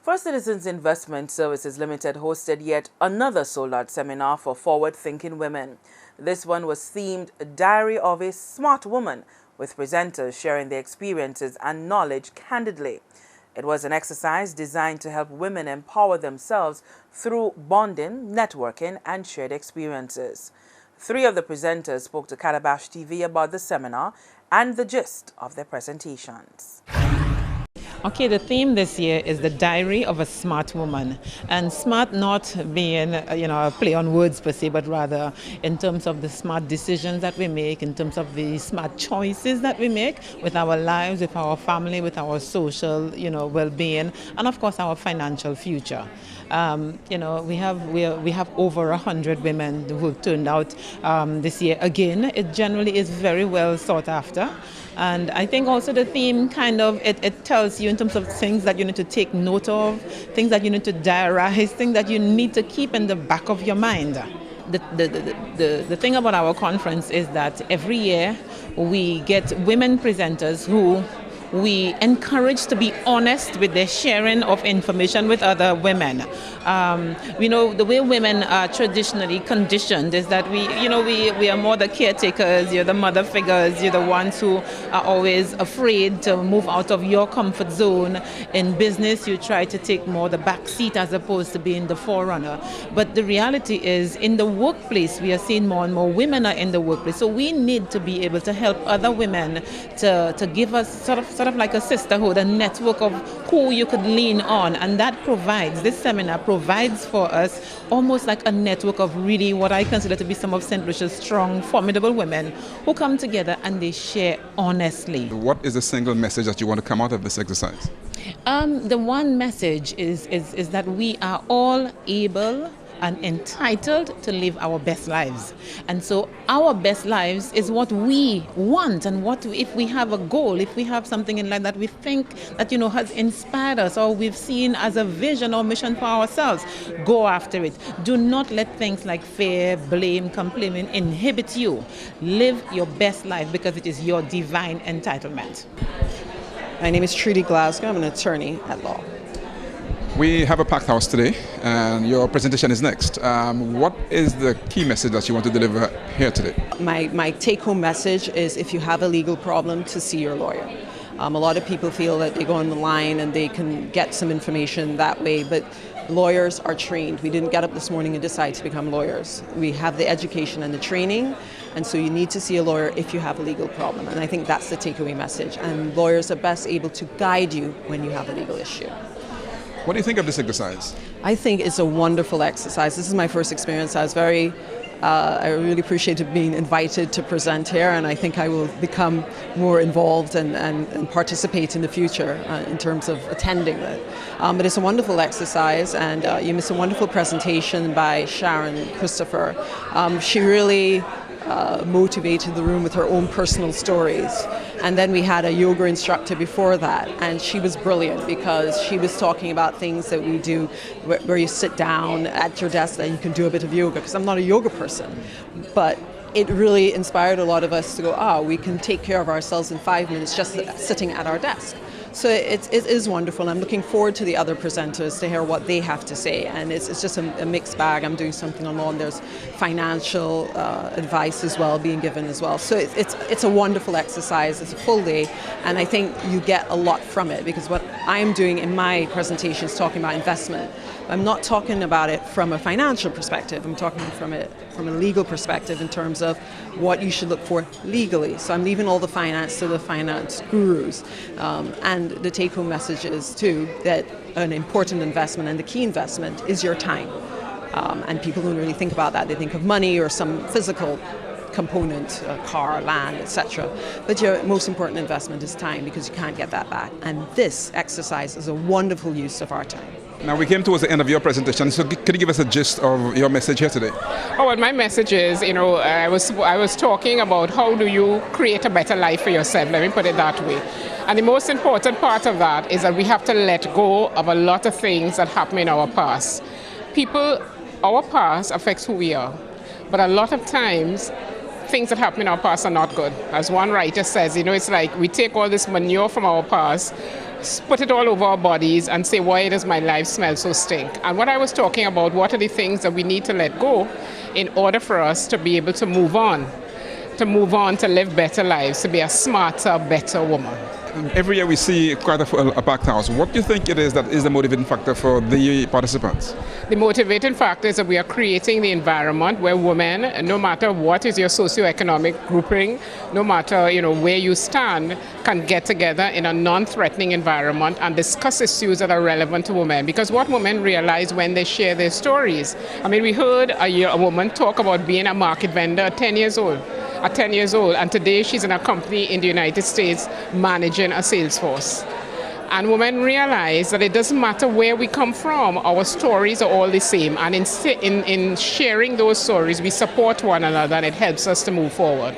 First Citizens Investment Services Limited hosted yet another sold-out seminar for forward-thinking women. This one was themed Diary of a Smart Woman, with presenters sharing their experiences and knowledge candidly. It was an exercise designed to help women empower themselves through bonding, networking, and shared experiences. 3 of the presenters spoke to Calabash TV about the seminar and the gist of their presentations. Okay, the theme this year is the Diary of a Smart Woman, and smart not being, a play on words per se, but rather in terms of the smart decisions that we make, in terms of the smart choices that we make with our lives, with our family, with our social, well-being, and of course our financial future. We have over 100 women who have turned out this year. Again, it generally is very well sought after. And I think also the theme it tells you in terms of things that you need to take note of, things that you need to diarize, things that you need to keep in the back of your mind. The thing about our conference is that every year we get women presenters who we encourage to be honest with their sharing of information with other women. The way women are traditionally conditioned is that we are more the caretakers, you're the mother figures, you're the ones who are always afraid to move out of your comfort zone. In business, you try to take more the back seat as opposed to being the forerunner. But the reality is, in the workplace, we are seeing more and more women are in the workplace. So we need to be able to help other women to give us sort of like a sisterhood, a network of who you could lean on. And this seminar provides for us almost like a network of really what I consider to be some of St. Lucia's strong, formidable women who come together and they share honestly. What is the single message that you want to come out of this exercise? The one message is that we are all able and entitled to live our best lives. And so our best lives is what we want, and if we have a goal, if we have something in life that we think that has inspired us or we've seen as a vision or mission for ourselves, go after it. Do not let things like fear, blame, complaining inhibit you. Live your best life because it is your divine entitlement. My name is Trudy Glasgow. I'm an attorney at law. We have a packed house today, and your presentation is next. What is the key message that you want to deliver here today? My take-home message is, if you have a legal problem, to see your lawyer. A lot of people feel that they go on the line and they can get some information that way, but lawyers are trained. We didn't get up this morning and decide to become lawyers. We have the education and the training, and so you need to see a lawyer if you have a legal problem. And I think that's the takeaway message. And lawyers are best able to guide you when you have a legal issue. What do you think of this exercise? I think it's a wonderful exercise. This is my first experience. I really appreciated being invited to present here, and I think I will become more involved and participate in the future in terms of attending it. But it's a wonderful exercise, and you missed a wonderful presentation by Sharon Christopher. She really motivated the room with her own personal stories. And then we had a yoga instructor before that, and she was brilliant because she was talking about things that we do where you sit down at your desk and you can do a bit of yoga, because I'm not a yoga person. But it really inspired a lot of us to go, we can take care of ourselves in 5 minutes just sitting at our desk. So it is wonderful. I'm looking forward to the other presenters to hear what they have to say. And it's just a mixed bag. I'm doing something on law, and there's financial advice as well being given as well. So it's a wonderful exercise. It's a full day, and I think you get a lot from it, because what I'm doing in my presentation is talking about investment. I'm not talking about it from a financial perspective. I'm talking from a legal perspective in terms of what you should look for legally. So I'm leaving all the finance to the finance gurus. And the take-home message is, too, that an important investment and the key investment is your time. And people don't really think about that. They think of money or some physical component, car, land, etc. But your most important investment is time, because you can't get that back. And this exercise is a wonderful use of our time. Now, we came towards the end of your presentation, so could you give us a gist of your message here today? Well, my message is, I was talking about how do you create a better life for yourself, let me put it that way. And the most important part of that is that we have to let go of a lot of things that happen in our past. Our past affects who we are, but a lot of times, things that happen in our past are not good. As one writer says, it's like we take all this manure from our past put it all over our bodies and say, why does my life smell so stink? And what I was talking about, what are the things that we need to let go in order for us to be able to move on, to live better lives, to be a smarter, better woman. Every year we see quite a packed house. What do you think it is that is the motivating factor for the participants? The motivating factor is that we are creating the environment where women, no matter what is your socioeconomic grouping, no matter where you stand, can get together in a non-threatening environment and discuss issues that are relevant to women. Because what women realize when they share their stories. I mean, we heard a woman talk about being a market vendor at 10 years old. And today she's in a company in the United States managing a sales force. And women realize that it doesn't matter where we come from, our stories are all the same. And in sharing those stories, we support one another and it helps us to move forward.